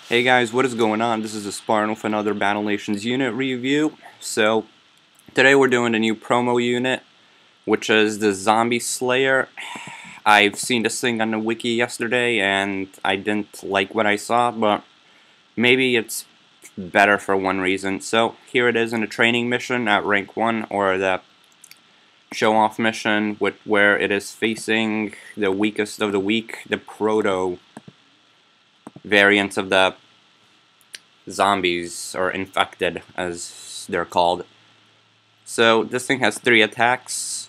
Hey guys, what is going on? This is TheSpartan with another Battle Nations unit review. So, today we're doing a new promo unit, which is the Zombie Slayer. I've seen this thing on the wiki yesterday, and I didn't like what I saw, but maybe it's better for one reason. So, here it is in a training mission at rank 1, or the show-off mission, where it is facing the weakest of the weak, the proto variants of the zombies, or infected as they're called. So this thing has 3 attacks,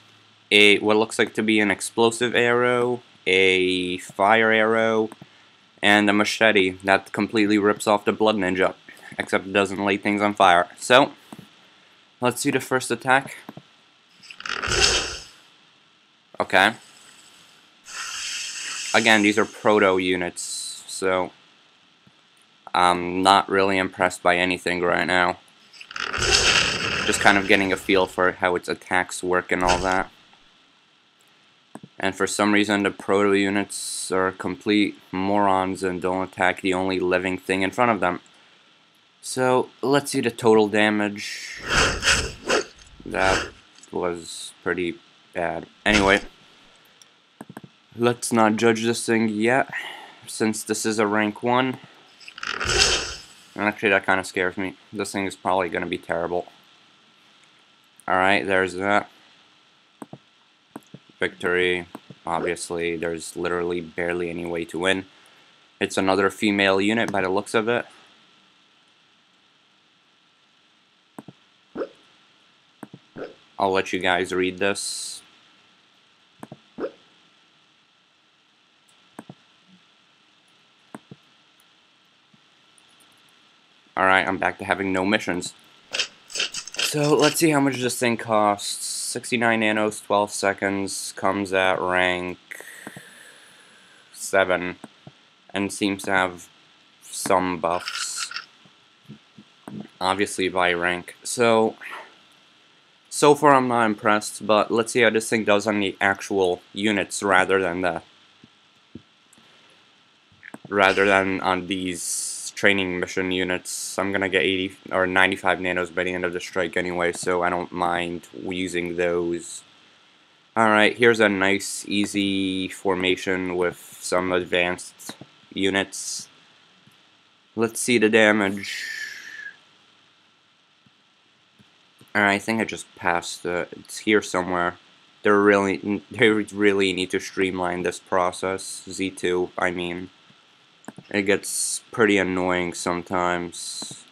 what looks like to be an explosive arrow, a fire arrow, and a machete that completely rips off the Blood Ninja, except it doesn't light things on fire. So let's see the first attack. Okay. Again, these are proto units, so I'm not really impressed by anything right now. Just kind of getting a feel for how its attacks work and all that. And for some reason the proto units are complete morons and don't attack the only living thing in front of them. So let's see the total damage. That was pretty bad. Anyway, let's not judge this thing yet, since this is a rank 1. And actually that kind of scares me. This thing is probably going to be terrible. Alright, there's that. Victory. Obviously, there's literally barely any way to win. It's another female unit by the looks of it. I'll let you guys read this. Alright, I'm back to having no missions. So, let's see how much this thing costs. 69 nanos, 12 seconds, comes at rank 7, and seems to have some buffs. Obviously by rank. So far I'm not impressed, but let's see how this thing does on the actual units rather than on these training mission units. I'm gonna get 80 or 95 nanos by the end of the strike anyway, so I don't mind using those. Alright, here's a nice easy formation with some advanced units. Let's see the damage. Alright, I think I just passed it. It's here somewhere. They really need to streamline this process. Z2, I mean. It gets pretty annoying sometimes.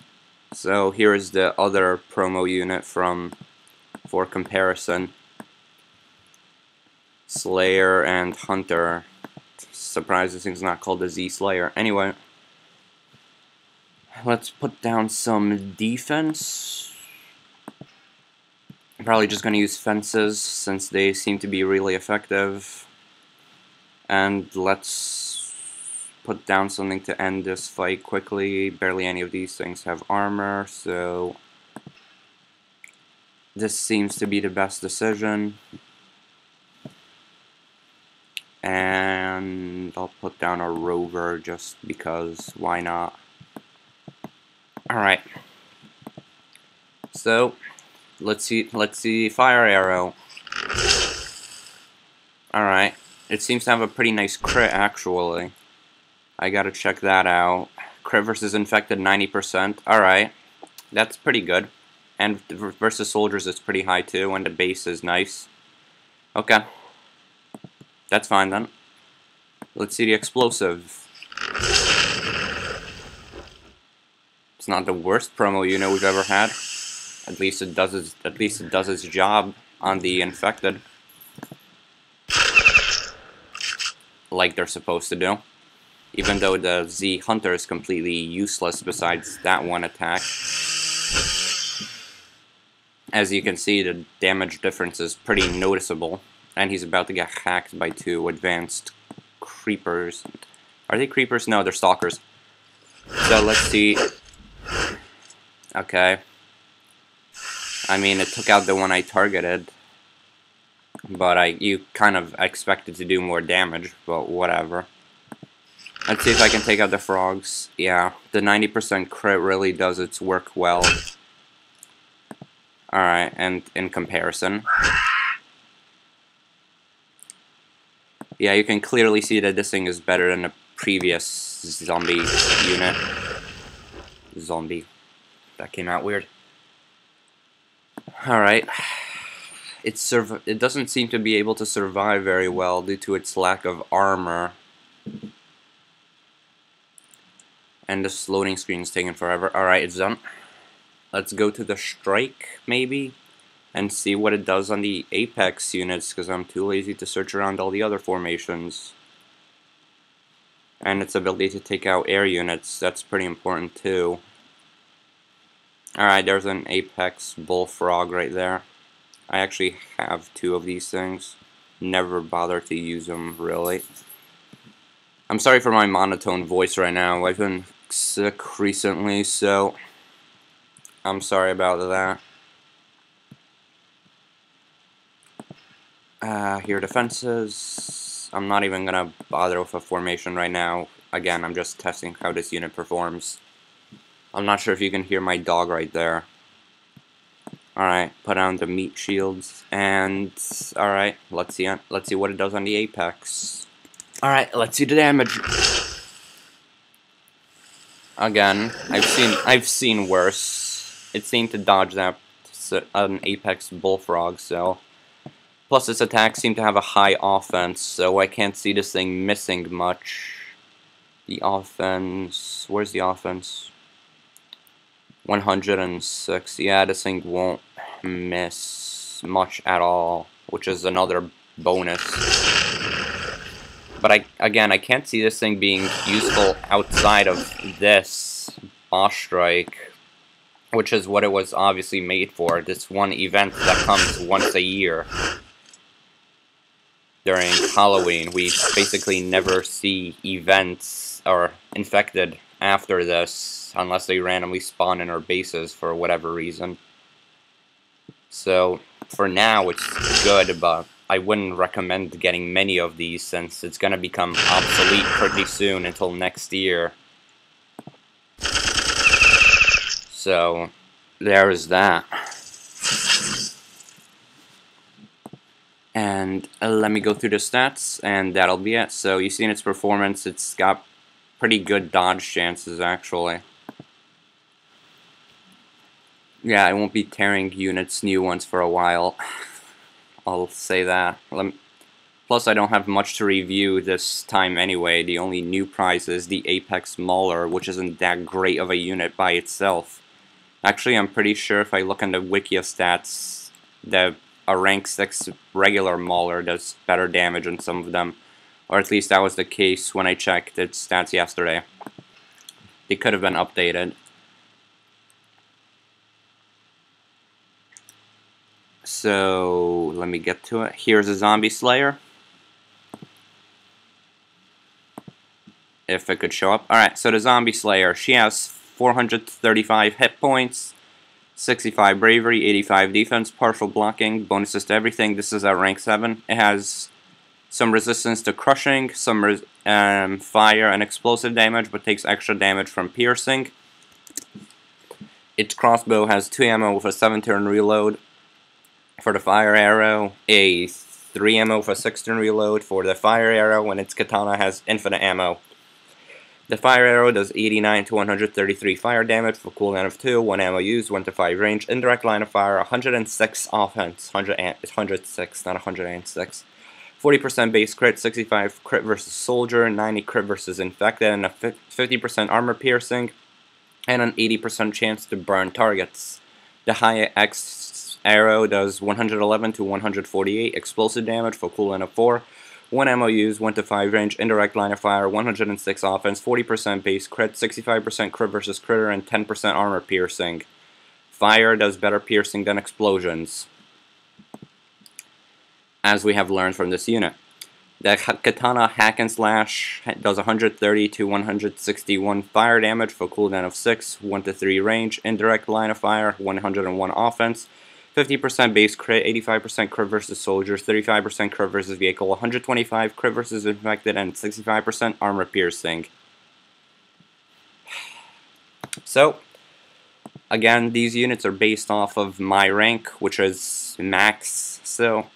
So here is the other promo unit for comparison. Slayer and Hunter. Surprised this thing's not called the Z Slayer. Anyway, let's put down some defense. I'm probably just gonna use fences since they seem to be really effective. And let's put down something to end this fight quickly. Barely any of these things have armor, so this seems to be the best decision. And I'll put down a rover just because, why not? Alright. So let's see fire arrow. Alright. It seems to have a pretty nice crit actually. I gotta check that out. Crit versus infected 90%. Alright. That's pretty good. And versus soldiers is pretty high too, and the base is nice. Okay. That's fine then. Let's see the explosive. It's not the worst promo unit we've ever had. At least it does its job on the infected. Like they're supposed to do. Even though the Z Hunter is completely useless besides that one attack. As you can see, the damage difference is pretty noticeable. And he's about to get hacked by 2 advanced creepers. Are they creepers? No, they're stalkers. So let's see. Okay. I mean, it took out the one I targeted. But you kind of expected to do more damage, but whatever. Let's see if I can take out the frogs. Yeah, the 90% crit really does its work well. Alright, and in comparison. Yeah, you can clearly see that this thing is better than the previous zombie unit. Zombie. That came out weird. Alright. It doesn't seem to be able to survive very well due to its lack of armor. And this loading screen is taking forever. Alright, it's done. Let's go to the strike, maybe, and see what it does on the apex units, because I'm too lazy to search around all the other formations. And its ability to take out air units, that's pretty important too. Alright, there's an apex bullfrog right there. I actually have 2 of these things. Never bother to use them, really. I'm sorry for my monotone voice right now. I've been sick recently, so I'm sorry about that. Here are defenses. I'm not even gonna bother with a formation right now. Again, I'm just testing how this unit performs. I'm not sure if you can hear my dog right there. Alright, put on the meat shields, and alright, let's see what it does on the apex. Alright, let's see the damage. Again, I've seen worse. It seemed to dodge that an apex bullfrog, so. Plus its attacks seem to have a high offense, so I can't see this thing missing much. The offense, where's the offense? 106. Yeah, this thing won't miss much at all, which is another bonus. But I can't see this thing being useful outside of this boss strike, which is what it was obviously made for. This one event that comes once a year during Halloween. We basically never see events or infected after this unless they randomly spawn in our bases for whatever reason. So for now it's good, but I wouldn't recommend getting many of these since it's gonna become obsolete pretty soon until next year. So there's that. And let me go through the stats, and that'll be it. So you see in its performance, it's got pretty good dodge chances, actually. Yeah, I won't be tearing units new ones for a while. I'll say that. Plus, I don't have much to review this time anyway. The only new prize is the Apex Mauler, which isn't that great of a unit by itself. Actually, I'm pretty sure if I look in the Wikia stats, a rank 6 regular Mauler does better damage than some of them. Or at least that was the case when I checked its stats yesterday. They could have been updated. So, let me get to it. Here's a Zombie Slayer. If it could show up. Alright, so the Zombie Slayer, she has 435 hit points, 65 bravery, 85 defense, partial blocking, bonuses to everything. This is at rank 7. It has some resistance to crushing, some fire and explosive damage, but takes extra damage from piercing. Its crossbow has 2 ammo with a 7-turn reload for the fire arrow, a 3 ammo with a 6-turn reload for the fire arrow, and its katana has infinite ammo. The fire arrow does 89 to 133 fire damage for cooldown of 2, 1 ammo used, 1 to 5 range, indirect line of fire, 106 offense, 106, not 106. 40% base crit, 65 crit versus soldier, 90 crit versus infected, and a 50% armor piercing, and an 80% chance to burn targets. The high X arrow does 111 to 148 explosive damage for cooldown of 4. 1 ammo used, 1 to 5 range, indirect line of fire, 106 offense, 40% base crit, 65% crit versus critter, and 10% armor piercing. Fire does better piercing than explosions, as we have learned from this unit. The katana hack and slash does 130 to 161 fire damage for cooldown of 6, 1 to 3 range, indirect line of fire, 101 offense, 50% base crit, 85% crit versus soldiers, 35% crit versus vehicle, 125 crit versus infected, and 65% armor piercing. So, again, these units are based off of my rank, which is max. So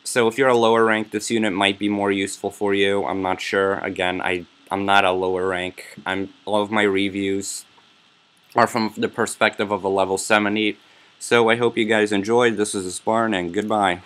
if you're a lower rank, this unit might be more useful for you. I'm not sure. Again, I'm not a lower rank. All of my reviews are from the perspective of a level 70. So I hope you guys enjoyed. This is TheSpartan, and goodbye.